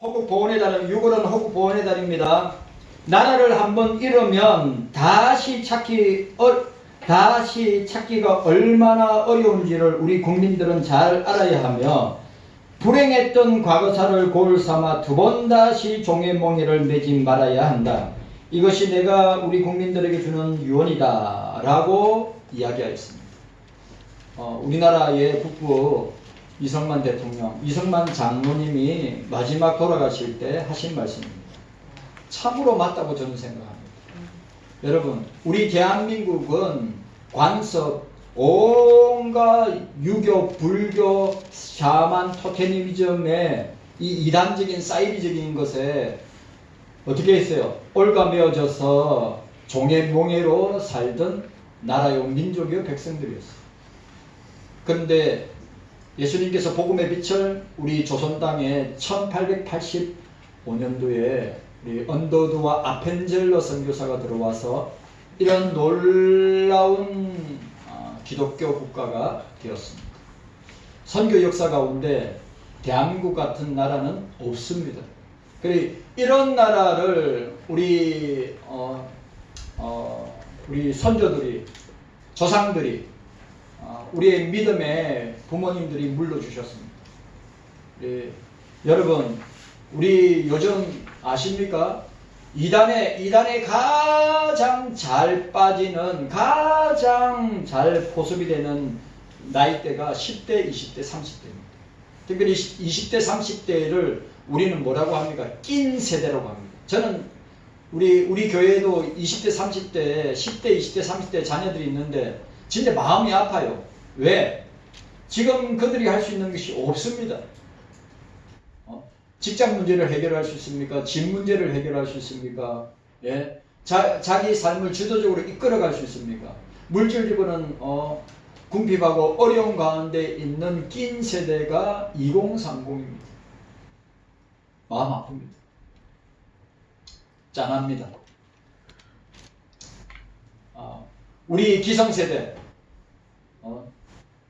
호국 보훈의 달은 6월은 호국 보훈의 달입니다. 나라를 한번 잃으면 다시 찾기가 얼마나 어려운지를 우리 국민들은 잘 알아야 하며, 불행했던 과거사를 고를 삼아 두 번 다시 종의 몽에를 매지 말아야 한다. 이것이 내가 우리 국민들에게 주는 유언이다 라고 이야기하였습니다. 우리나라의 국부 이승만 대통령, 이승만 장로님이 마지막 돌아가실 때 하신 말씀입니다. 참으로 맞다고 저는 생각합니다. 여러분, 우리 대한민국은 관습, 온갖 유교, 불교, 샤만, 토테미즘의 이 이단적인 사이비적인 것에 어떻게 했어요? 올가매어져서 종의 몽해로 살던 나라요, 민족이요, 백성들이었어요. 그런데 예수님께서 복음의 빛을 우리 조선 땅에 1885년도에 우리 언더드와 아펜젤러 선교사가 들어와서 이런 놀라운 기독교 국가가 되었습니다. 선교 역사 가운데 대한민국 같은 나라는 없습니다. 그래 이런 나라를 우리 선조들이, 조상들이, 우리의 믿음의 부모님들이 물려주셨습니다. 예, 여러분, 우리 요즘 아십니까? 이단에 가장 잘 빠지는, 가장 잘 포섭이 되는 나이대가 10대, 20대, 30대입니다. 특별히 20대, 30대를 우리는 뭐라고 합니까? 낀 세대라고 합니다. 저는 우리 교회에도 20대, 30대, 10대, 20대, 30대 자녀들이 있는데 진짜 마음이 아파요. 왜? 지금 그들이 할 수 있는 것이 없습니다. 직장 문제를 해결할 수 있습니까? 집 문제를 해결할 수 있습니까? 예? 자기 삶을 주도적으로 이끌어갈 수 있습니까? 물질적으로는 궁핍하고 어려운 가운데 있는 낀 세대가 2030입니다. 마음 아픕니다. 짠합니다. 우리 기성세대,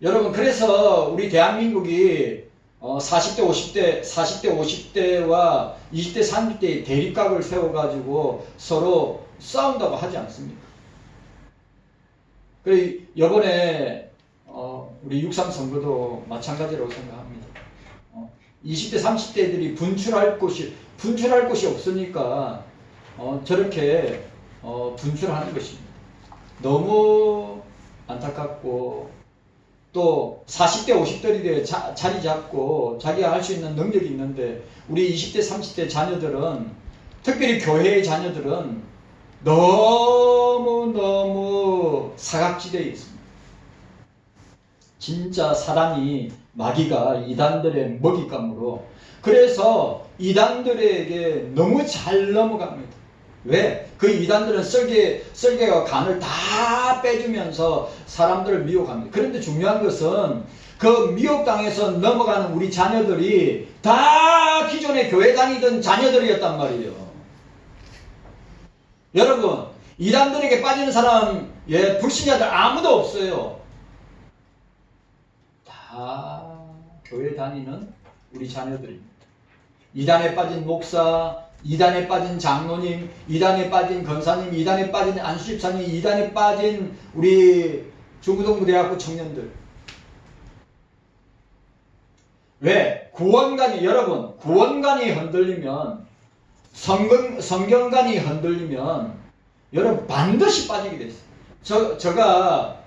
여러분, 그래서 우리 대한민국이 40대 50대와 20대 30대의 대립각을 세워가지고 서로 싸운다고 하지 않습니까? 그래 이번에 우리 6.3 선거도 마찬가지라고 생각합니다. 20대 30대들이 분출할 곳이 없으니까 저렇게 분출하는 것입니다. 너무 안타깝고, 또 40대 50대들이 자리 잡고 자기가 할 수 있는 능력이 있는데 우리 20대 30대 자녀들은, 특별히 교회의 자녀들은 너무 사각지대에 있습니다. 진짜 사단이, 마귀가 이단들의 먹잇감으로, 그래서 이단들에게 너무 잘 넘어갑니다. 왜? 그 이단들은 썰개와 간을 다 빼주면서 사람들을 미혹합니다. 그런데 중요한 것은 그 미혹당해서 넘어가는 우리 자녀들이 다 기존에 교회 다니던 자녀들이었단 말이에요. 여러분, 이단들에게 빠지는 사람, 불신자들 아무도 없어요. 다 교회 다니는 우리 자녀들입니다. 이단에 빠진 목사, 이단에 빠진 장로님, 이단에 빠진 권사님, 이단에 빠진 안수집사님, 이단에 빠진 우리 중부동부대학교 청년들. 왜? 여러분, 구원관이 흔들리면, 성경관이 흔들리면 여러분 반드시 빠지게 돼 있어요. 제가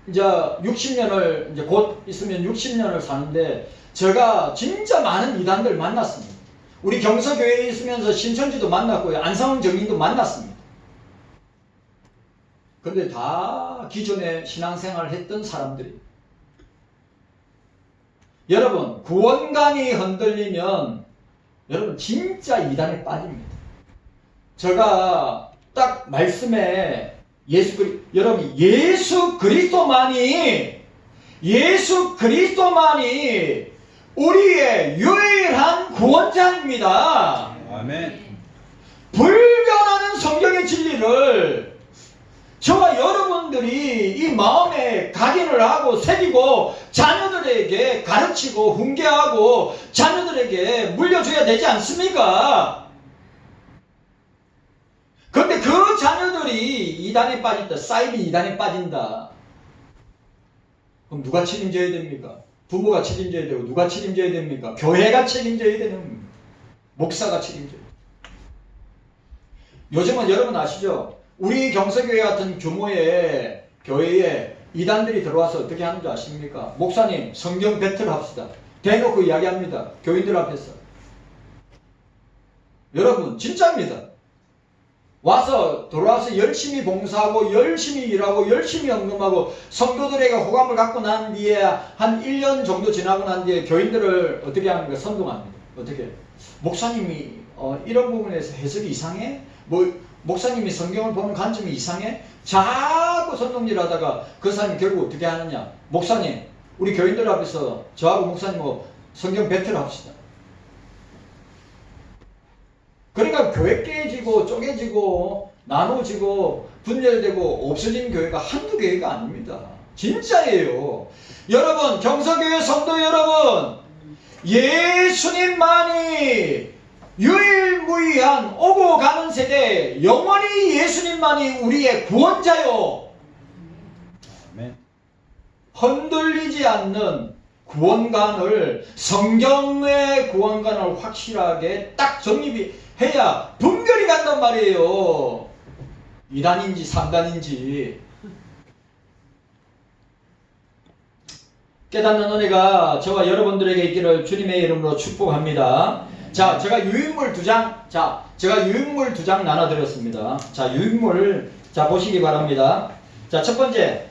이제 60년을, 이제 곧 있으면 60년을 사는데 제가 진짜 많은 이단들 만났습니다. 우리 경서교회에 있으면서 신천지도 만났고요, 안성은 정인도 만났습니다. 근데 다 기존에 신앙생활을 했던 사람들이. 여러분, 구원관이 흔들리면 여러분 진짜 이단에 빠집니다. 제가 딱 말씀에 여러분, 예수 그리스도만이 우리의 유일한 구원자입니다. 아멘. 불변하는 성경의 진리를 저와 여러분들이 부모님들이 이 마음에 각인을 하고 새기고 자녀들에게 가르치고 훈계하고 자녀들에게 물려줘야 되지 않습니까? 그런데 그 자녀들이 이단에 빠진다. 사이비 이단에 빠진다. 그럼 누가 책임져야 됩니까? 부모가 책임져야 되고 누가 책임져야 됩니까? 교회가 책임져야 되는 겁니다. 목사가 책임져야 돼요. 요즘은 여러분 아시죠? 우리 경서교회 같은 규모의 교회에 이단들이 들어와서 어떻게 하는 줄 아십니까? 목사님 성경 배틀 합시다. 대놓고 이야기합니다. 교인들 앞에서. 여러분 진짜입니다. 돌아와서 열심히 봉사하고 열심히 일하고 열심히 헌금하고 성도들에게 호감을 갖고 난 뒤에 한 1년 정도 지나고 난 뒤에 교인들을 어떻게 합니까? 선동합니다. 어떻게? 목사님이 이런 부분에서 해석이 이상해? 목사님이 성경을 보는 관점이 이상해? 자꾸 선동질 하다가 그 사람이 결국 어떻게 하느냐? 목사님, 우리 교인들 앞에서 저하고 목사님하고 성경 배틀 합시다. 그러니까 교회 깨지고 쪼개지고 나눠지고 분열되고 없어진 교회가 한두 교회가 아닙니다. 진짜예요. 여러분, 경서교회 성도 여러분, 예수님만이 유일무이한 오고 가는 세대, 영원히 예수님만이 우리의 구원자요. 아멘. 흔들리지 않는 구원관을, 성경의 구원관을 확실하게 딱 정립해야 분별이 간단 말이에요. 2단인지 3단인지. 깨닫는 은혜가 저와 여러분들에게 있기를 주님의 이름으로 축복합니다. 자, 제가 유인물 2장 나눠드렸습니다. 자, 유인물, 자, 보시기 바랍니다. 자, 첫 번째,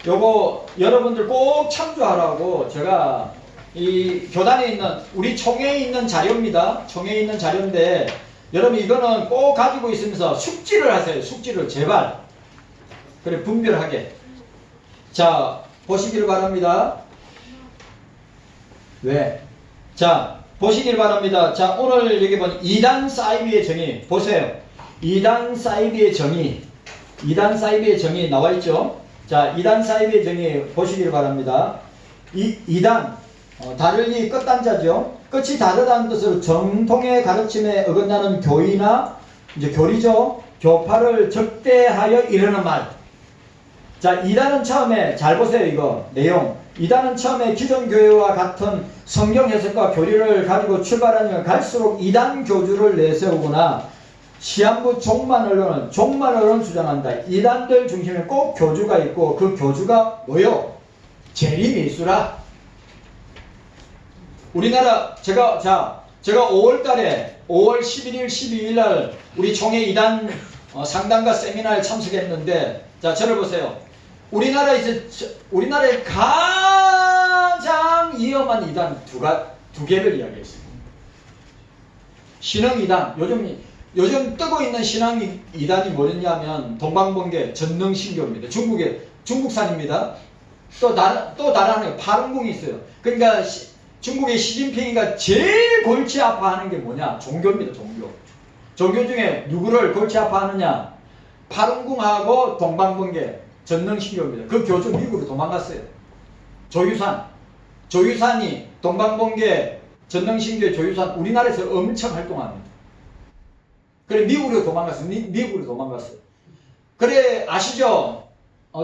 요거 여러분들 꼭 참조하라고 제가 이 교단에 있는, 우리 총회에 있는 자료입니다. 총회에 있는 자료인데, 여러분 이거는 꼭 가지고 있으면서 숙지를 하세요. 숙지를 제발. 그래, 분별하게. 자, 보시기를 바랍니다. 왜? 자, 보시길 바랍니다. 자, 오늘 여기 보니 2단 사이비의 정의 보세요. 2단 사이비의 정의, 2단 사이비의 정의 나와 있죠. 자, 2단 사이비의 정의 보시길 바랍니다. 2단 다르니 끝단자죠. 끝이 다르다는 뜻으로 정통의 가르침에 어긋나는 교의나 이제 교리죠. 교파를 적대하여 이르는 말. 자, 2단은 처음에 잘 보세요. 이거 내용. 2단은 처음에 기존 교회와 같은 성경 해석과 교리를 가지고 출발하면 갈수록 2단 교주를 내세우거나 시한부 종만언론은 주장한다. 2단들 중심에 꼭 교주가 있고 그 교주가 뭐요? 재림예수라. 우리나라 제가 5월달에 5월 11일 12일 날 우리 총회 2단 상담과 세미나에 참석했는데, 자, 저를 보세요. 우리나라에 가장 위험한 이단 두 개를 이야기했습니다. 신흥 이단, 요즘 뜨고 있는 신앙 이단이 뭐였냐면 동방번개 전능신교입니다. 중국산입니다. 또 다른 파룬궁이 있어요. 그러니까 중국의 시진핑이가 제일 골치 아파하는 게 뭐냐? 종교입니다. 종교 중에 누구를 골치 아파하느냐? 파룬궁하고 동방번개 전능신교입니다. 그 교주 미국으로 도망갔어요. 조유산이 동방번개 전능신교의 조유산 우리나라에서 엄청 활동합니다. 그래 미국으로 도망갔어요. 그래 아시죠?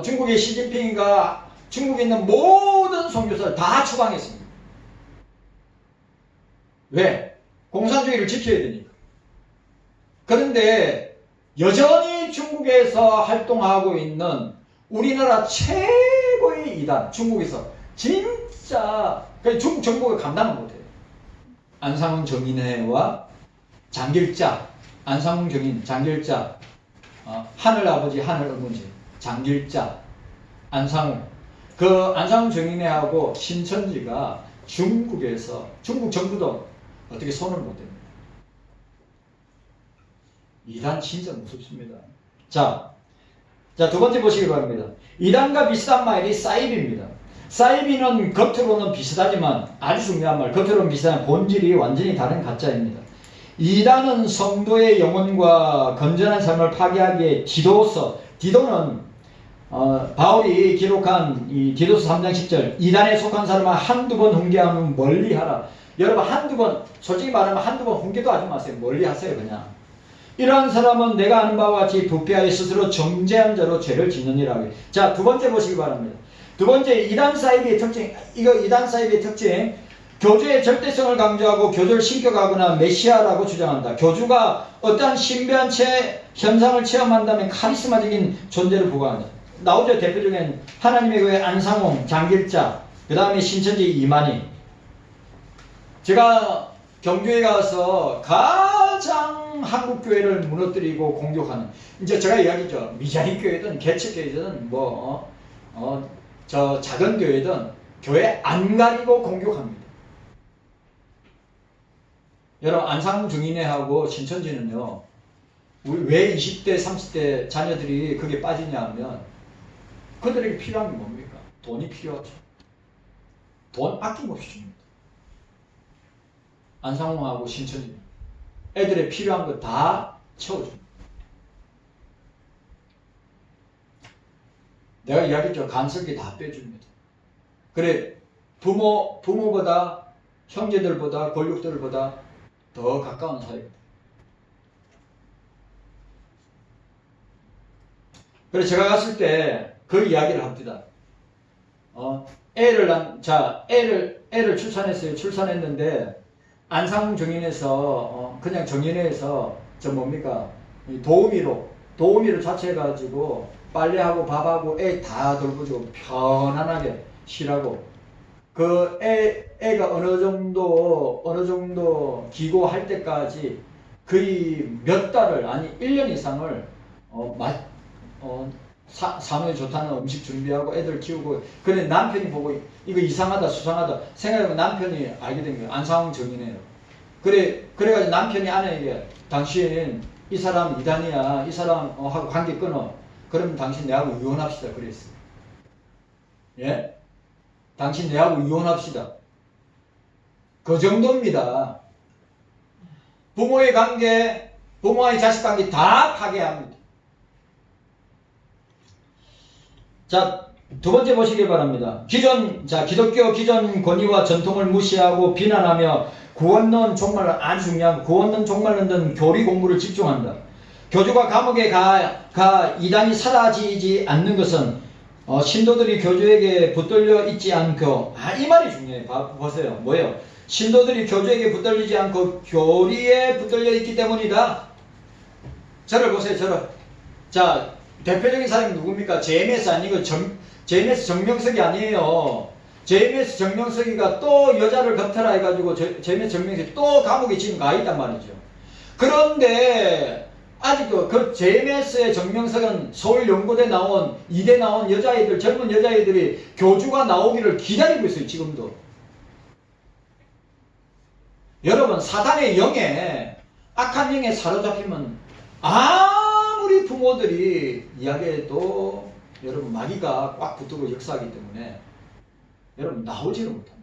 중국의 시진핑이가 중국에 있는 모든 선교사를 다 추방했습니다. 왜? 공산주의를 지켜야 되니까. 그런데 여전히 중국에서 활동하고 있는 우리나라 최고의 이단, 중국에서 진짜 중국 정부가 감당을 못해요. 안상훈 정인회와 장길자, 안상훈 정인, 장길자, 하늘아버지, 하늘어머니, 장길자, 안상훈. 그 안상훈 정인회하고 신천지가 중국에서, 중국 정부도 어떻게 손을 못 댑니다. 이단 진짜 무섭습니다. 자, 두 번째 보시기 바랍니다. 이단과 비슷한 말이 사이비입니다. 사이비는 겉으로는 비슷하지만 아주 중요한 말, 겉으로는 비슷한 본질이 완전히 다른 가짜입니다. 이단은 성도의 영혼과 건전한 삶을 파괴하기에 디도는 바울이 기록한 이 디도스 3장 10절 이단에 속한 사람은 한두 번 훈계하면 멀리하라. 여러분 한두 번 솔직히 말하면 한두 번 훈계도 하지 마세요. 멀리하세요 그냥. 이러한 사람은 내가 아는 바와 같이 부패하여 스스로 정죄한 자로 죄를 짓느니라. 자, 두 번째 보시기 바랍니다. 두 번째 이단 사이비의 특징. 이거 이단 사이비의 특징. 교주의 절대성을 강조하고 교주를 신격하거나 메시아라고 주장한다. 교주가 어떠한 신비한 현상을 체험한다면 카리스마적인 존재를 부과한다. 나오죠. 대표적인 하나님의 교회 안상홍, 장길자, 그 다음에 신천지 이만희. 제가 경주에 가서 가장 한국교회를 무너뜨리고 공격하는, 이제 제가 이야기죠. 미자리 교회든 개척교회든 저 작은 교회든 교회 안 가리고 공격합니다. 여러분 안상홍 증인회하고 신천지는요. 우리 왜 20대 30대 자녀들이 그게 빠지냐 하면 그들에게 필요한 게 뭡니까? 돈이 필요하죠. 돈 아낌없이 줍니다. 안상홍하고 신천지 애들의 필요한 거 다 채워줍니다. 내가 이야기했죠. 간섭기 다 빼줍니다. 그래 부모보다 형제들보다 권력들보다 더 가까운 사이입니다. 그래서 제가 갔을 때 그 이야기를 합니다. 애를 출산했어요. 출산했는데 안상홍 정인에서 그냥 정인회에서 도우미로 자체해가지고 빨래하고 밥하고 애 다 돌보고 편안하게 쉬라고. 그 애가 어느 정도 기고할 때까지 거의 몇 달을, 아니 1년 이상을 사무에 좋다는 음식 준비하고 애들 키우고. 그래 남편이 보고 이거 이상하다 수상하다 생각하면 남편이 알게 된 거예요. 안상홍 정인이에요. 그래가지고 남편이 아내에게 당신 이 사람 이단이야. 이 사람하고 관계 끊어. 그러면 당신 내하고 이혼합시다. 그랬어요. 예? 당신 내하고 이혼합시다. 그 정도입니다. 부모의 관계, 부모와의 자식 관계 다 파괴합니다. 자, 두 번째 보시기 바랍니다. 기독교 기존 권위와 전통을 무시하고 비난하며 구원론 종말, 아주 중요한 구원론 종말론 교리 공부를 집중한다. 교주가 감옥에 가 이단이 사라지지 않는 것은 신도들이 교주에게 붙들려 있지 않고, 이 말이 중요해요. 보세요. 뭐예요? 신도들이 교주에게 붙들리지 않고 교리에 붙들려 있기 때문이다. 저를 보세요. 자, 대표적인 사람이 누굽니까? JMS 아니고 JMS 정명석이 아니에요. JMS 정명석이가 또 여자를 겁탈라 해가지고 JMS 정명석이 또 감옥에 지금 가 있단 말이죠. 그런데 아직도 그 JMS의 정명석은 서울연고대 나온, 이대 나온 여자애들, 젊은 여자애들이 교주가 나오기를 기다리고 있어요. 지금도. 여러분 사단의 영에, 악한 영에 사로잡히면 아무리 부모들이 이야기해도 여러분 마귀가 꽉 붙들고 역사하기 때문에 여러분 나오지를 못합니다.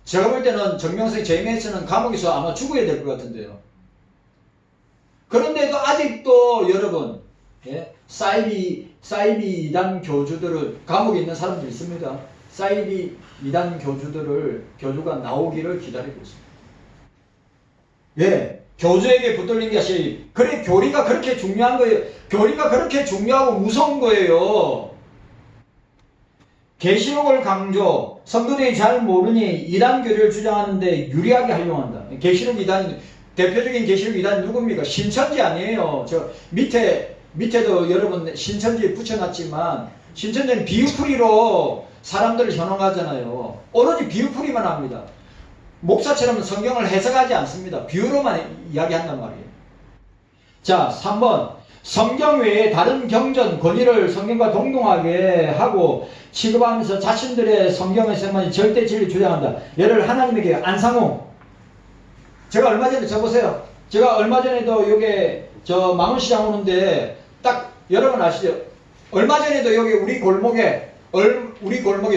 제가 볼 때는 정명석의 JMS는 감옥에서 아마 죽어야 될 것 같은데요. 그런데도 아직도 여러분, 사이비 이단 교주들을, 감옥에 있는 사람들 있습니다. 사이비 이단 교주가 나오기를 기다리고 있습니다. 예, 교주에게 붙들린 것이, 그래 교리가 그렇게 중요한 거예요. 교리가 그렇게 중요하고 무서운 거예요. 계시록을 강조, 성도들이 잘 모르니 이단 교리를 주장하는데 유리하게 활용한다. 계시록 이단, 대표적인 계시록 이단이 누굽니까? 신천지 아니에요. 저 밑에도 여러분 신천지에 붙여놨지만, 신천지는 비유풀이로 사람들을 현혹하잖아요. 오로지 비유풀이만 합니다. 목사처럼 성경을 해석하지 않습니다. 비유로만 이야기한단 말이에요. 자, 3번. 성경 외에 다른 경전, 권위를 성경과 동등하게 하고 취급하면서 자신들의 성경 해석만 절대 진리 주장한다. 얘를 하나님에게 안상홍. 제가 얼마 전에 저보세요. 제가 얼마 전에도 요게 망원시장 오는데 딱 여러분 아시죠? 얼마 전에도 여기 우리 골목에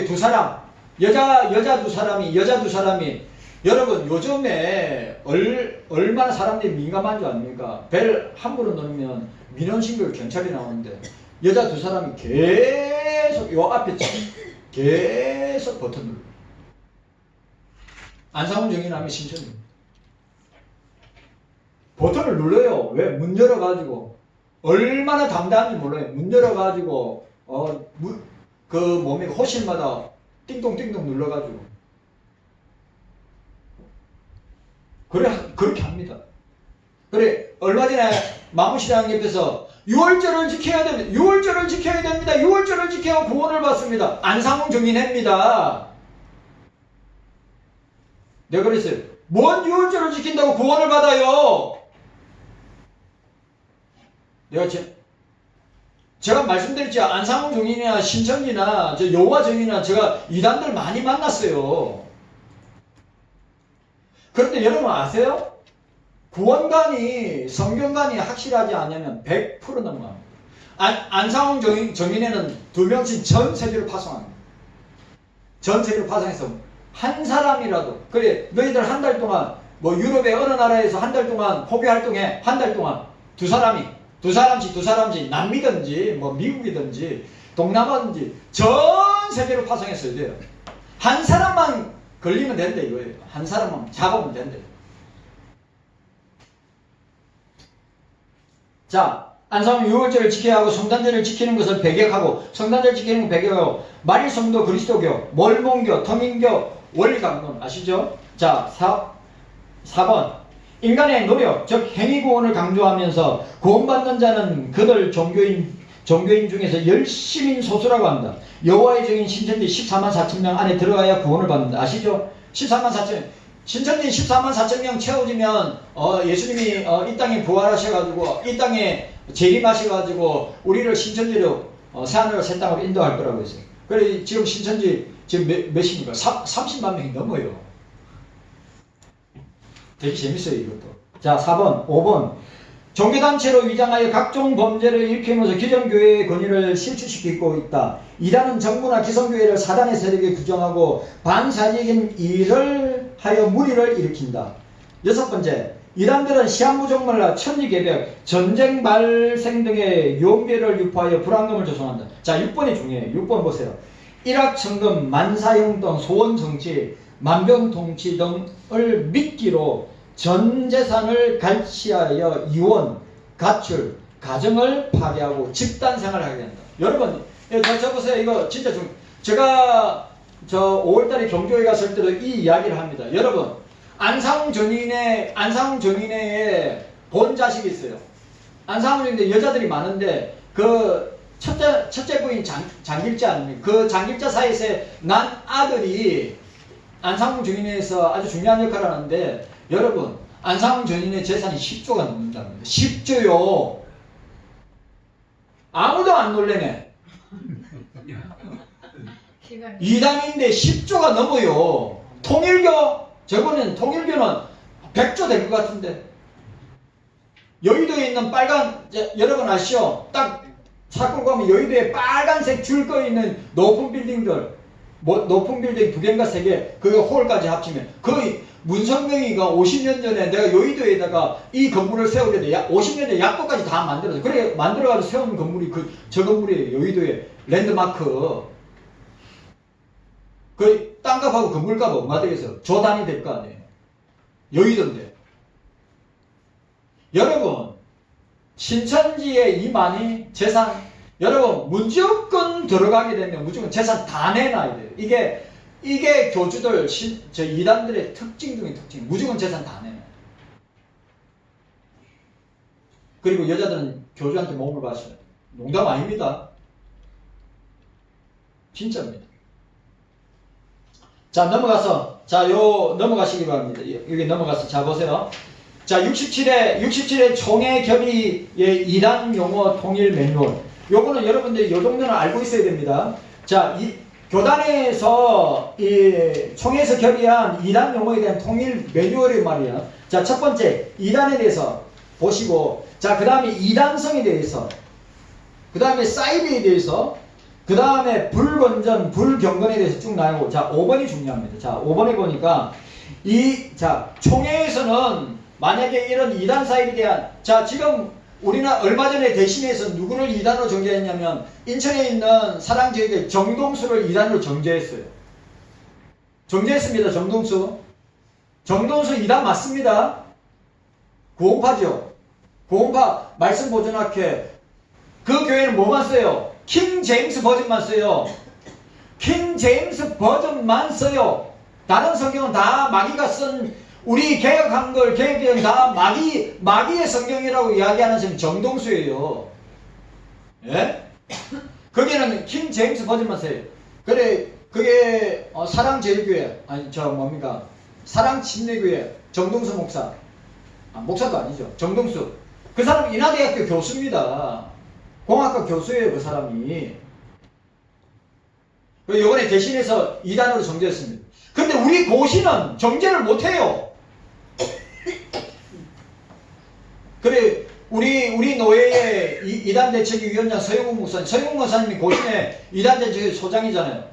두 사람, 여자 두 사람이 여러분 요즘에 얼마나 사람들이 민감한 줄 압니까? 벨 함부로 넣으면 민원신고 경찰이 나오는데 여자 두 사람이 계속 요 앞에 계속 버튼 눌러. 안상훈 정인하면 신천지. 버튼을 눌러요. 왜? 문 열어가지고. 얼마나 담대한지 몰라요. 문 열어가지고, 그 몸에 호실마다 띵동띵동 눌러가지고. 그렇게 합니다. 그래, 얼마 전에 마무시장 옆에서 6월절을 지켜야 됩니다. 6월절을 지켜야 됩니다. 6월절을 지켜야 구원을 받습니다. 안상훈 정인회입니다. 내가 그랬어요. 뭔 6월절을 지킨다고 구원을 받아요? 제가 말씀드렸죠. 안상훈 정인이나 신천지나 여호와 정인이나 제가 이단들 많이 만났어요. 그런데 여러분 아세요? 구원관이 성경관이 확실하지 않으면 100% 넘어갑니다. 안상훈 정인에는 2명씩 전 세계로 파송합니다. 전 세계로 파송해서 한 사람이라도 그래 너희들 한 달 동안 뭐 유럽의 어느 나라에서 한 달 동안 포교 활동해. 한 달 동안 두 사람씩 남미든지 뭐 미국이든지 동남아든지 전 세계로 파송했어야 돼요. 한 사람만 걸리면 된대 이거예요. 한 사람만 잡으면 된대. 자, 안상훈 6월절을 지켜야 하고 성탄절을 지키는 것을 배격하고 성탄절 지키는 걸 배격하고 말일성도 그리스도교, 몰몬교, 터민교, 원리강론 아시죠? 자, 4번 인간의 노력, 즉 행위구원을 강조하면서 구원받는 자는 그들 종교인 중에서 열심인 소수라고 합니다. 여호와의 증인 신천지 14만 4천 명 안에 들어가야 구원을 받는다. 아시죠? 14만 4천 신천지 14만 4천 명 채워지면 예수님이 이 땅에 부활하셔가지고 이 땅에 재림하셔가지고 우리를 신천지로 새하늘로 새 땅으로 인도할 거라고 했어요. 그래 지금 신천지 지금 몇입니까? 30만 명이 넘어요. 되게 재밌어요 이것도. 자 4번 5번 종교단체로 위장하여 각종 범죄를 일으키면서 기존교회의 권위를 실추시키고 있다. 이단은 정부나 기성교회를 사단의 세력에 부정하고 반사적인 일을 하여 무리를 일으킨다. 6번째 이단들은 시한부정말라 천리개벽 전쟁 발생 등의 용배를 유포하여 불안감을 조성한다. 자 6번이 중요해요. 6번 보세요. 일확천금, 만사형동, 소원정치, 만병통치 등을 미끼로 전 재산을 갈취하여 이혼, 가출, 가정을 파괴하고 집단생활을 하게 된다. 여러분, 저 보세요. 이거 진짜 제가 5월달에 경조회 갔을 때도 이 이야기를 합니다. 여러분, 안상훈 전인회에 본 자식이 있어요. 안상훈 전인회 여자들이 많은데 그 첫째 부인 장길자 아닙니까? 그 장길자 사이에서 난 아들이 안상훈 전인회에서 아주 중요한 역할을 하는데 여러분 안상훈 전인회 재산이 10조가 넘는답니다. 10조요. 아무도 안 놀래네. 이단인데 10조가 넘어요. 통일교 저번엔 통일교는 100조 될 것 같은데 여의도에 있는 빨간 여러분 아시죠? 딱 사건 가면 여의도에 빨간색 줄 꺼 있는 높은 빌딩들 높은 빌딩 2개인가 3개 그 홀까지 합치면 거의 문성명이가 50년 전에 내가 여의도에다가 이 건물을 세우려는데 50년 전에 약도까지 다 만들었어요. 그래 만들어가지고 세운 건물이 저 건물이에요. 여의도에 랜드마크 그 땅값하고 건물값 얼마 되겠어요? 조 단위 될 거 아니에요. 여의도인데 여러분 신천지에 이만희 재산 여러분 무조건 들어가게 되면 무조건 재산 다 내놔야 돼요. 이게 교주들 이단들의 특징 중에 특징. 무조건 재산 다 내놔요. 그리고 여자들은 교주한테 몸을 바쳐요. 농담 아닙니다. 진짜입니다. 자 넘어가서 넘어가시기 바랍니다. 여기 넘어가서 자 보세요. 자 67회 총회 결의의 이단 용어 통일 매뉴얼. 요거는 여러분들이 요 정도는 알고 있어야 됩니다. 자 이 교단에서 이 총회에서 결의한 이단 용어에 대한 통일 매뉴얼이 말이야. 자 첫 번째 이단에 대해서 보시고 자 그 다음에 이단성에 대해서 그 다음에 사이드에 대해서 그 다음에 불건전, 불경건에 대해서 쭉 나오고 자 5번이 중요합니다. 자 5번에 보니까 총회에서는 만약에 이런 이단 사이드에 대한 자 지금 우리는 얼마 전에 대신해서 누구를 이단으로 정죄했냐면 인천에 있는 사랑제일교회 정동수를 이단으로 정죄했어요. 정죄했습니다. 정동수. 정동수 이단 맞습니다. 구원파죠. 구원파 말씀 보존학회. 그 교회는 뭐만 써요? 킹 제임스 버전만 써요. 킹 제임스 버전만 써요. 다른 성경은 다 마귀가 쓴, 우리 개혁한 걸, 개혁은 다 마귀의 성경이라고 이야기하는 성경 정동수예요. 예? 거기는 킹 제임스 버전만 써요. 그래, 그게 사랑제일교회, 아니 저 뭡니까? 사랑침례교회 정동수 목사. 목사도 아니죠. 정동수. 그 사람 인하대학교 교수입니다. 공학과 교수예요, 그 사람이. 이번에 대신해서 이단으로 정죄했습니다. 근데 우리 고시는 정죄를 못해요. 그래, 우리 노예의 이단대책위원장 서영국 목사님, 서영국 목사님이 고신의 이단대책 소장이잖아요.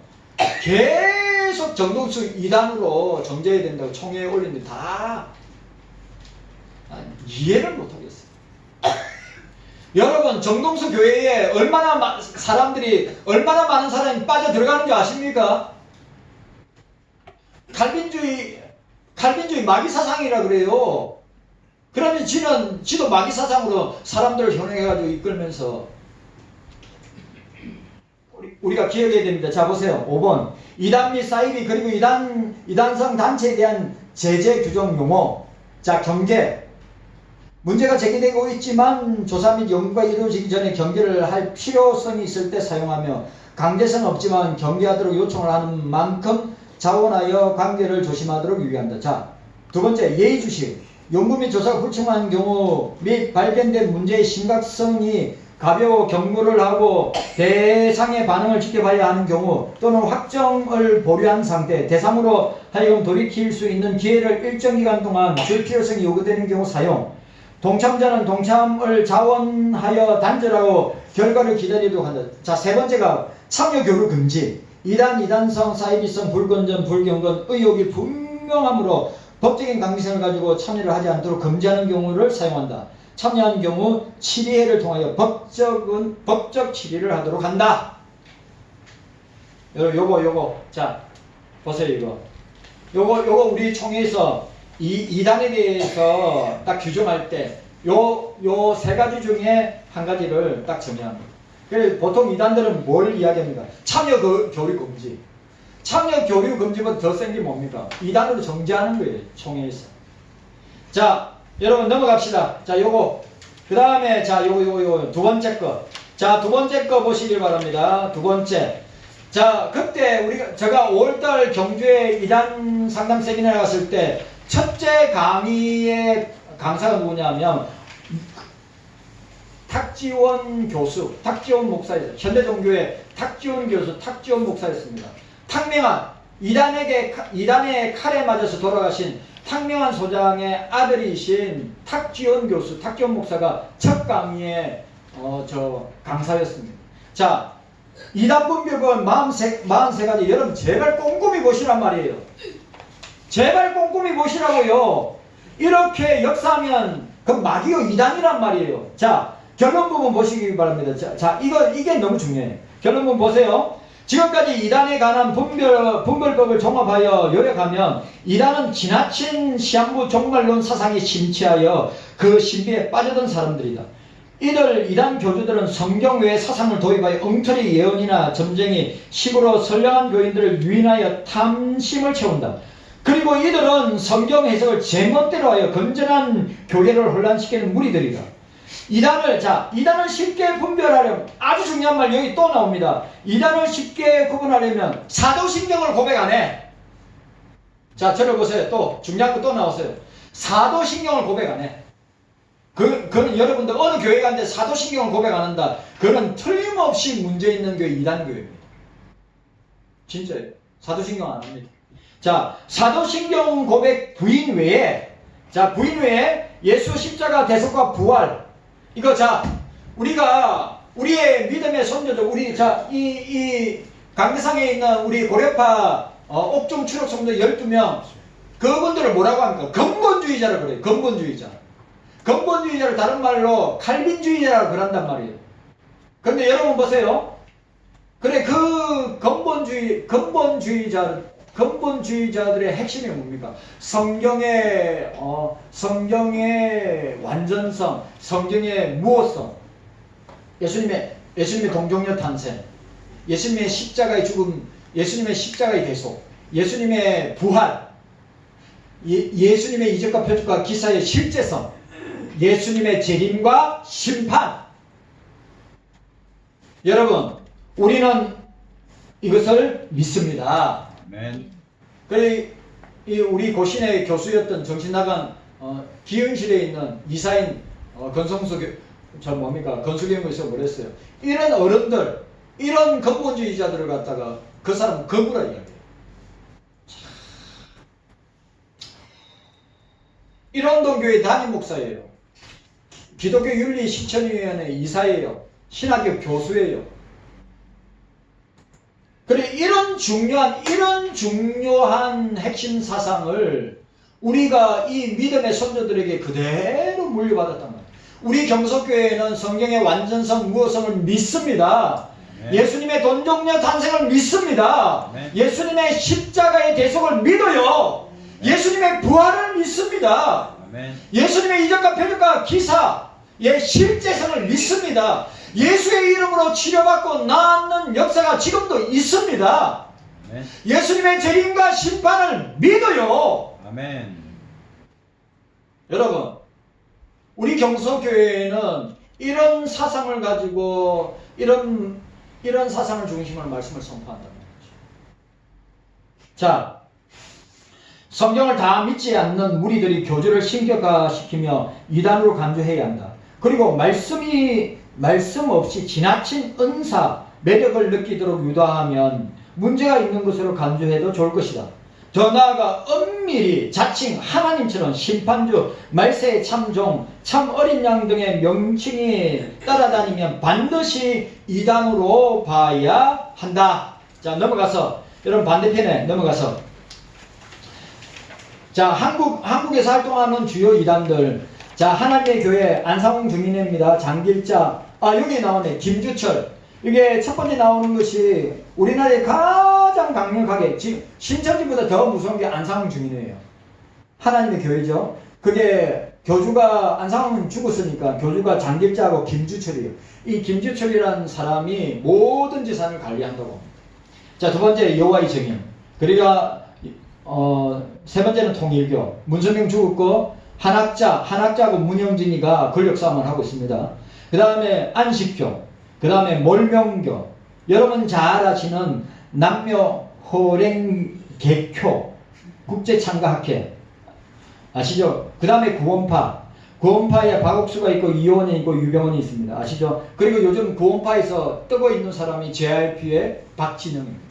계속 정동수 이단으로 정죄해야 된다고 총회에 올리는데 다 이해를 못하겠어요. 여러분, 정동수 교회에 얼마나 많은 사람이 빠져 들어가는 줄 아십니까? 칼빈주의 마귀 사상이라 그래요. 그러면 지도 마귀 사상으로 사람들을 현행해가지고 이끌면서 우리가 기억해야 됩니다. 자, 보세요. 5번. 이단 및 사이비 그리고 이단성 단체에 대한 제재 규정 용어. 자, 경계. 문제가 제기되고 있지만 조사 및 연구가 이루어지기 전에 경계를 할 필요성이 있을 때 사용하며 강제성은 없지만 경계하도록 요청을 하는 만큼 자원하여 관계를 조심하도록 유의한다. 자, 두 번째, 예의주시. 연구 및 조사가 불충분한 경우 및 발견된 문제의 심각성이 가벼워 경고를 하고 대상의 반응을 지켜봐야 하는 경우 또는 확정을 보류한 상태, 대상으로 하여금 돌이킬 수 있는 기회를 일정 기간 동안 줄 필요성이 요구되는 경우 사용. 동참자는 동참을 자원하여 단절하고 결과를 기다리도록 한다. 자, 세 번째가 참여 교류 금지. 이단성, 사이비성, 불건전, 불경건, 의혹이 분명하므로 법적인 강제성을 가지고 참여를 하지 않도록 금지하는 경우를 사용한다. 참여한 경우 7회를 통하여 법적 처리를 하도록 한다. 요거. 자, 보세요, 요거 우리 총회에서 이단에 대해서 딱 규정할 때 요 세 가지 중에 한 가지를 딱 정의합니다. 그래서 보통 이단들은 뭘 이야기합니까? 참여 교류 금지. 참여 교류 금지보다 더 센 게 뭡니까? 이단으로 정죄하는 거예요, 총회에서. 자, 여러분 넘어갑시다. 자, 요거. 그 다음에, 자, 요거. 두 번째 거. 자, 두 번째 거 보시길 바랍니다. 두 번째. 자, 그때 제가 5월달 경주에 이단 상담 세미나에 갔을 때 첫째 강의의 강사가 누구냐면 탁지원 교수, 탁지원 목사였어요. 현대종교의 탁지원 교수, 탁지원 목사였습니다. 탁명한, 이단의 칼에 맞아서 돌아가신 탁명한 소장의 아들이신 탁지원 교수, 탁지원 목사가 첫 강의의 강사였습니다. 자, 이단 분별법은 43가지. 여러분 제발 꼼꼼히 보시란 말이에요. 제발 꼼꼼히 보시라고요. 이렇게 역사하면 그 마귀요 이단이란 말이에요. 자, 결론 부분 보시기 바랍니다. 자, 이게 너무 중요해요. 결론 부분 보세요. 지금까지 이단에 관한 분별법을 종합하여 요약하면 이단은 지나친 시한부 종말론 사상에 심취하여 그 신비에 빠져든 사람들이다. 이단 교주들은 성경 외의 사상을 도입하여 엉터리 예언이나 점쟁이, 식으로 선량한 교인들을 유인하여 탐심을 채운다. 그리고 이들은 성경 해석을 제멋대로 하여 건전한 교계를 혼란시키는 무리들이다. 이단을 쉽게 분별하려면 아주 중요한 말 여기 또 나옵니다. 이단을 쉽게 구분하려면 사도신경을 고백 안 해. 자, 저를 보세요. 또 중요한 거 또 나왔어요. 사도신경을 고백 안 해. 그는 여러분들 어느 교회 가는데 사도신경을 고백 안 한다. 그는 틀림없이 문제 있는 교회 이단교회입니다. 진짜예요. 사도신경 안 합니다. 자, 사도신경 고백 부인 외에 예수 십자가 대속과 부활. 이거 자, 우리가 우리의 믿음의 선조들, 이 강대상에 있는 우리 고려파 옥중 추록 성도 12명, 그분들을 뭐라고 합니까? 근본주의자라고 그래요. 근본주의자. 근본주의자를 다른 말로 칼빈주의자라고 그런단 말이에요. 근데 여러분 보세요. 그래, 그 근본주의자들의 핵심이 뭡니까? 성경의 완전성, 성경의 무엇성, 예수님의 동정녀 탄생, 예수님의 십자가의 죽음, 예수님의 십자가의 대속, 예수님의 부활, 예수님의 이적과 표적과 기사의 실제성, 예수님의 재림과 심판. 여러분, 우리는 이것을 믿습니다. 아멘. 그래, 우리 고신의 교수였던 정신나간 기은실에 있는 이사인 건성수 건수경에서 뭐랬어요? 이런 어른들, 이런 근본주의자들을 갖다가 그 사람은 거부라 이야기해요. 일원동교회 담임 목사예요. 기독교 윤리 실천위원회 이사예요. 신학교 교수예요. 그래, 이런 중요한 핵심 사상을 우리가 이 믿음의 선조들에게 그대로 물려받았단 말이에요. 우리 경석교회는 성경의 완전성, 무엇성을 믿습니다. 네. 예수님의 돈종려 탄생을 믿습니다. 네. 예수님의 십자가의 대속을 믿어요. 네. 예수님의 부활을 믿습니다. 아멘. 예수님의 이적과 표적과 기사의 실제성을 믿습니다. 예수의 이름으로 치료받고 나았는 역사가 지금도 있습니다. 아멘. 예수님의 재림과 심판을 믿어요. 아멘. 여러분, 우리 경서교회에는 이런 사상을 가지고 이런 사상을 중심으로 말씀을 선포한단 말이죠. 자, 성경을 다 믿지 않는 무리들이 교주를 신격화시키며 이단으로 간주해야 한다. 그리고 말씀 없이 지나친 은사, 매력을 느끼도록 유도하면 문제가 있는 것으로 간주해도 좋을 것이다. 더 나아가 엄밀히 자칭 하나님처럼 심판주, 말세의 참종, 참 어린 양 등의 명칭이 따라다니면 반드시 이단으로 봐야 한다. 자, 넘어가서 여러분 반대편에 넘어가서 자, 한국에서 활동하는 주요 이단들. 자, 하나님의 교회 안상홍 주민회입니다. 장길자. 여기 나오네. 김주철. 이게 첫 번째 나오는 것이 우리나라에 가장 강력하게, 신천지보다 더 무서운 게 안상홍 주민회예요. 하나님의 교회죠. 그게 교주가, 안상홍은 죽었으니까 교주가 장길자하고 김주철이에요. 이 김주철이라는 사람이 모든 재산을 관리한다고. 자, 두 번째 여호와의 증인. 그러니까 세 번째는 통일교. 문선명 죽었고 한학자하고 문영진이가 권력싸움을 하고 있습니다. 그 다음에 안식교, 그 다음에 몰명교, 여러분 잘 아시는 남묘호랭개교 국제창가학회 아시죠? 그 다음에 구원파에 박옥수가 있고 이효원이 있고 유병원이 있습니다. 아시죠? 그리고 요즘 구원파에서 뜨고 있는 사람이 JRP의 박진영입니다.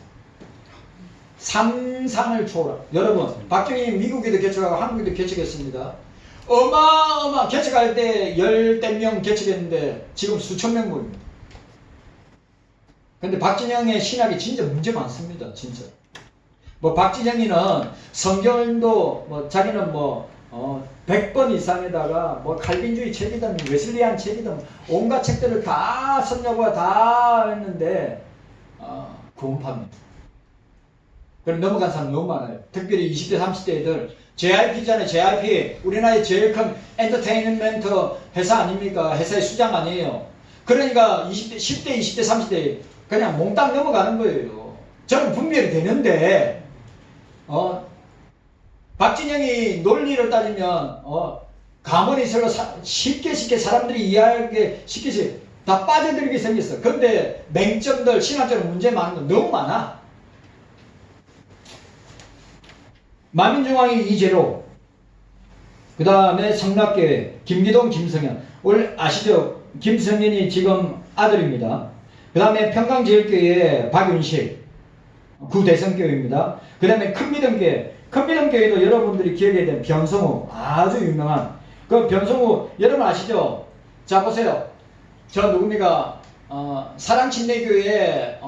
상상을 초월한. 여러분, 박정희 미국에도 개척하고 한국에도 개척했습니다. 개척할 때 10명 개척했는데 지금 수천 명 모입니다. 근데 박진영의 신학이 진짜 문제 많습니다. 진짜. 박진영이는 성경도 자기는 100번 이상에다가 칼빈주의 책이든 웨슬리안 책이든 온갖 책들을 다 썼냐고 다 했는데 구원파입니다. 그럼 넘어간 사람 너무 많아요. 특별히 20대 30대들 JYP잖아요. JYP 우리나라의 제일 큰 엔터테인먼트 회사 아닙니까? 회사의 수장 아니에요. 그러니까 10대 20대 30대 그냥 몽땅 넘어가는 거예요. 저는 분별이 되는데 박진영이 논리를 따지면 가문이 서로 쉽게 사람들이 이해하게 쉽게 다 빠져들게 생겼어. 근데 맹점들 신학적으로 문제 많은 건 너무 많아. 마민중앙이 이재로, 그 다음에 성락교회 김기동, 김성현. 원래 아시죠? 김성현이 지금 아들입니다. 그 다음에 평강제일교회 박윤식 구대성교회입니다. 그 다음에 큰미동교회도 여러분들이 기억해야 되는 변성우, 아주 유명한 그 변성우 여러분 아시죠? 자, 보세요. 저 누굽니까? 사랑침례교회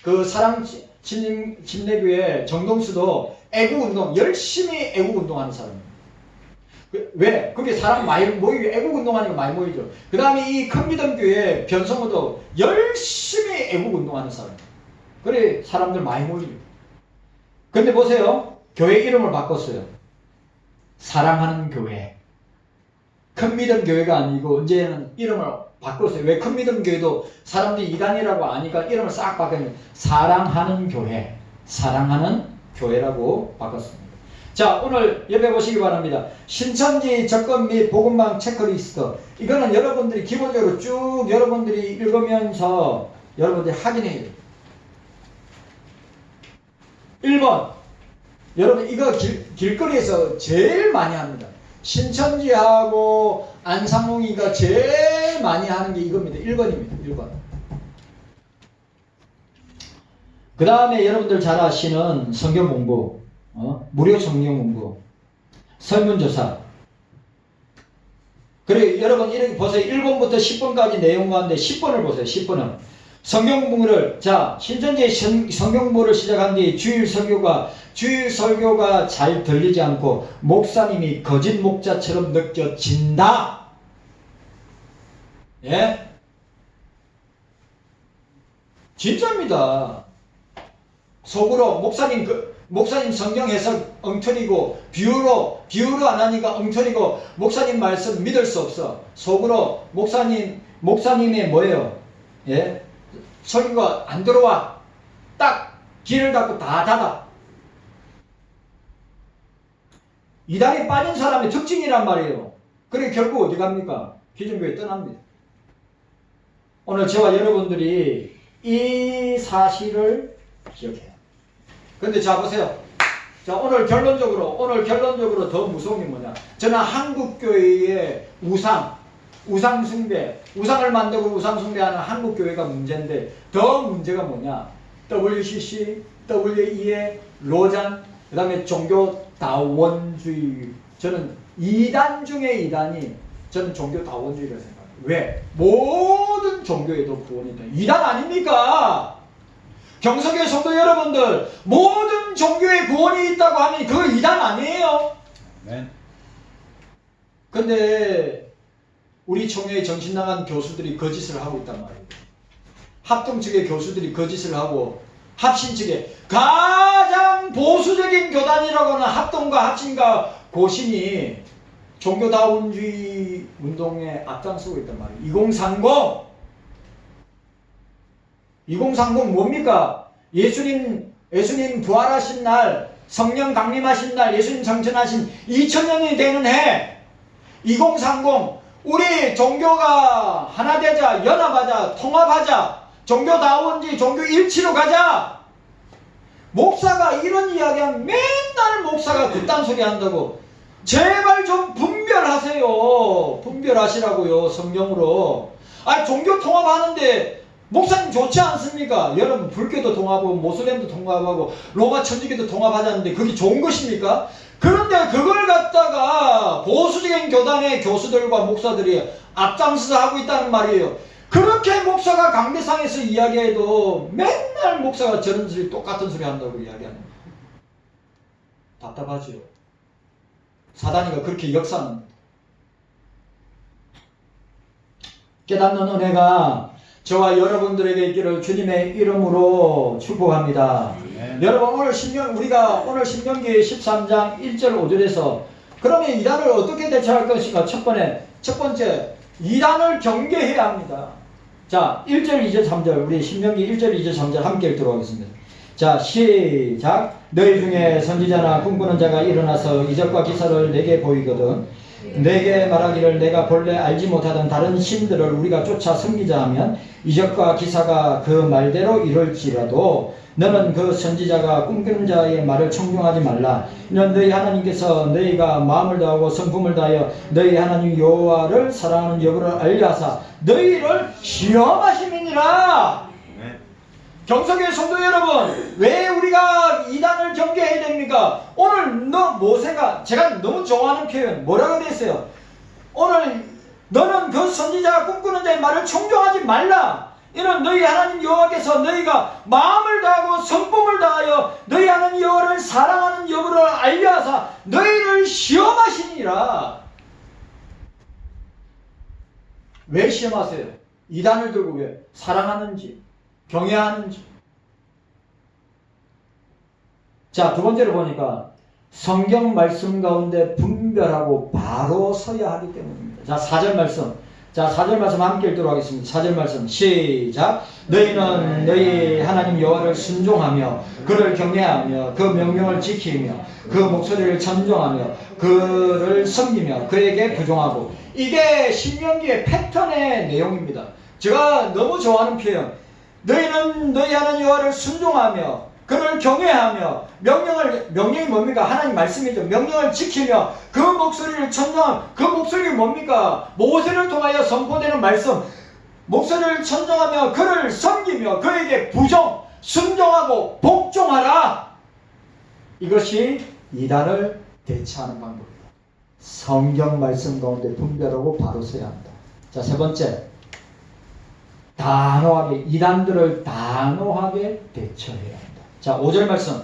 그 사랑침례교회 정동수도 애국운동 열심히 애국운동하는 사람입니다. 왜? 그게 사람 많이 모이고 애국운동하니까 많이 모이죠. 그 다음에 이 큰 믿음 교회 변성호도 열심히 애국운동하는 사람. 그래 사람들 많이 모이죠. 근데 보세요. 교회 이름을 바꿨어요. 사랑하는 교회. 큰 믿음 교회가 아니고 이제는 이름을 바꿨어요. 왜? 큰 믿음 교회도 사람들이 이단이라고 아니까 이름을 싹 바꿨는데 사랑하는 교회. 사랑하는 교회라고 바꿨습니다. 자, 오늘 옆에 보시기 바랍니다. 신천지 접근 및 복음방 체크리스트. 이거는 여러분들이 기본적으로 쭉 여러분들이 읽으면서 여러분들이 확인해야 돼요. 1번. 여러분 이거 길거리에서 제일 많이 합니다. 신천지하고 안상홍이가 제일 많이 하는 게 이겁니다. 1번입니다. 1번. 그 다음에 여러분들 잘 아시는 성경 공부, 무료 성경 공부, 설문조사. 그래 여러분 이렇게 보세요. 1번부터 10번까지 내용 가운데 10번을 보세요. 10번은 성경 공부를, 자, 신천지의 성경 공부를 시작한 뒤 주일 설교가 잘 들리지 않고 목사님이 거짓 목자처럼 느껴진다. 예? 진짜입니다. 속으로 목사님 성경 해석 엉터리고 비유로 안 하니까 엉터리고 목사님 말씀 믿을 수 없어. 속으로 목사님의 뭐예요? 예? 설교가 안 들어와. 딱 길을 닫고 다 닫아. 이단에 빠진 사람의 특징이란 말이에요. 그래 결국 어디 갑니까? 기존교회 떠납니다. 오늘 저와 여러분들이 이 사실을 기억해요. 근데 자 보세요. 자 오늘 결론적으로 더 무서운 게 뭐냐? 저는 한국교회의 우상숭배, 우상을 만들고 우상숭배하는 한국교회가 문제인데 더 문제가 뭐냐? WCC, WEA, 로잔, 그 다음에 종교다원주의. 저는 2단 중에 2단이 저는 종교다원주의라고 생각해요. 왜? 모든 종교에도 구원이 있다. 2단 아닙니까? 경성교회 성도 여러분들, 모든 종교에 구원이 있다고 하면 그거 2단 아니에요? 네. 근데 우리 총회에 정신 나간 교수들이 거짓을 하고 있단 말이에요. 합동 측의 교수들이 거짓을 하고 합신 측에 가장 보수적인 교단이라고는 합동과 합신과 고신이 종교다원주의 운동에 앞장서고 있단 말이에요. 2030 뭡니까? 예수님 부활하신 날, 성령 강림하신 날, 예수님 성천하신 2000년이 되는 해 2030 우리 종교가 하나 되자, 연합하자, 통합하자, 종교다원주의, 종교일치로 가자. 목사가 이런 이야기하면 맨날 목사가 그딴 소리 한다고. 제발 좀 분별하세요. 분별하시라고요. 성경으로. 아니 종교 통합하는데 목사님 좋지 않습니까? 여러분 불교도 통합하고 모슬렘도 통합하고 로마 천주교도 통합하자는데 그게 좋은 것입니까? 그런데 그걸 갖다가 보수적인 교단의 교수들과 목사들이 앞장서서 하고 있다는 말이에요. 그렇게 목사가 강대상에서 이야기해도 맨날 목사가 저런 소리 똑같은 소리 한다고 이야기하는 거예요. 답답하죠. 사단이가 그렇게 역사합니다. 깨닫는 은혜가 저와 여러분들에게 있기를 주님의 이름으로 축복합니다. 여러분 우리가 오늘 신명기 13장 1절 5절에서 그러면 이단을 어떻게 대처할 것인가? 첫 번째 이단을 경계해야 합니다. 자 1절 2절 3절 우리 신명기 1절 2절 3절 함께 읽도록 하겠습니다. 자 시작. 너희 중에 선지자나 꿈꾸는 자가 일어나서 이적과 기사를 내게 보이거든 내게 말하기를 내가 본래 알지 못하던 다른 신들을 우리가 쫓아 섬기자 하면 이적과 기사가 그 말대로 이룰지라도 너는 그 선지자가 꿈꾸는 자의 말을 청중하지 말라. 이는 너희 하나님께서 너희가 마음을 다하고 성품을 다하여 너희 하나님 여호와를 사랑하는 여부를 알게 하사 너희를 시험하심이니라. 경성교회 성도 여러분, 왜 우리가 이단을 경계해야 됩니까? 오늘 모세가 제가 너무 좋아하는 표현 뭐라고 그랬어요? 오늘 너는 그 선지자가 꿈꾸는 자의 말을 청종하지 말라. 이는 너희 하나님 여호와께서 너희가 마음을 다하고 성품을 다하여 너희 하나님 여호와를 사랑하는 여부를 알려하사 너희를 시험하시니라. 왜 시험하세요? 이단을 들고 왜? 사랑하는지 경외하는지. 자, 두 번째로 보니까 성경 말씀 가운데 분별하고 바로 서야 하기 때문입니다. 자, 4절 말씀. 자, 4절 말씀 함께 읽도록 하겠습니다. 4절 말씀 시작. 너희는 너희 하나님 여호와를 순종하며 그를 경외하며 그 명령을 지키며 그 목소리를 전종하며 그를 섬기며 그에게 부종하고. 이게 신명기의 패턴의 내용입니다. 제가 너무 좋아하는 표현. 너희는 너희 하나님 여호와를 순종하며 그를 경외하며 명령이 뭡니까? 하나님 말씀이죠. 명령을 지키며 그 목소리를 천정하며, 그 목소리가 뭡니까? 모세를 통하여 선포되는 말씀. 목소리를 천정하며 그를 섬기며 그에게 순종하고 복종하라. 이것이 이단을 대처하는 방법입니다. 성경 말씀 가운데 분별하고 바로 서야 한다. 자, 세 번째, 단호하게, 이단들을 단호하게 대처해야 한다. 자, 5절 말씀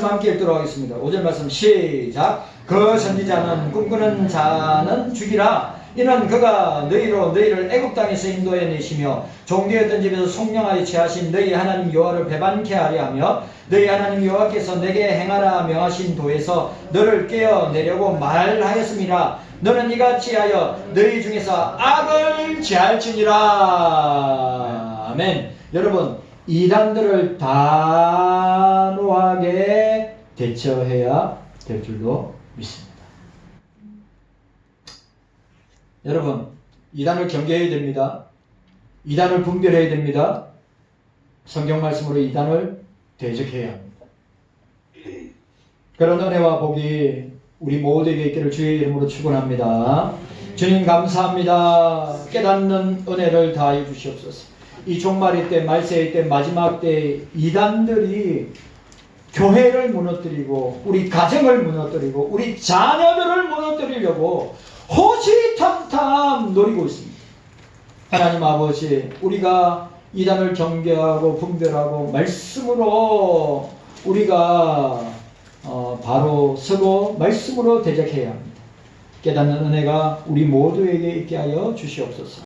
함께 읽도록 하겠습니다. 5절 말씀 시작. 그 선지자는 꿈꾸는 자는 죽이라. 이는 그가 너희를 애굽 땅에서 인도해 내시며 종되었던 집에서 속량하여 취하신 너희 하나님 여호와를 배반케 하려 하며 너희 하나님 여호와께서 내게 행하라 명하신 도에서 너를 깨어내려고 말하였음이라. 너는 이같이 하여 너희 중에서 악을 제할지니라. 아멘. 여러분, 이단들을 단호하게 대처해야 될 줄로 믿습니다. 여러분, 이단을 경계해야 됩니다. 이단을 분별해야 됩니다. 성경 말씀으로 이단을 대적해야 합니다. 그런 은혜와 복이 우리 모두에게 있기를 주의 이름으로 축원합니다. 주님 감사합니다. 깨닫는 은혜를 다해 주시옵소서. 이 종말의 때, 말세의 때, 마지막 때 이단들이 교회를 무너뜨리고 우리 가정을 무너뜨리고 우리 자녀들을 무너뜨리려고 호시탐탐 노리고 있습니다. 하나님 아버지, 우리가 이단을 경계하고 분별하고 말씀으로 우리가 바로 서고 말씀으로 대적해야 합니다. 깨닫는 은혜가 우리 모두에게 있게 하여 주시옵소서.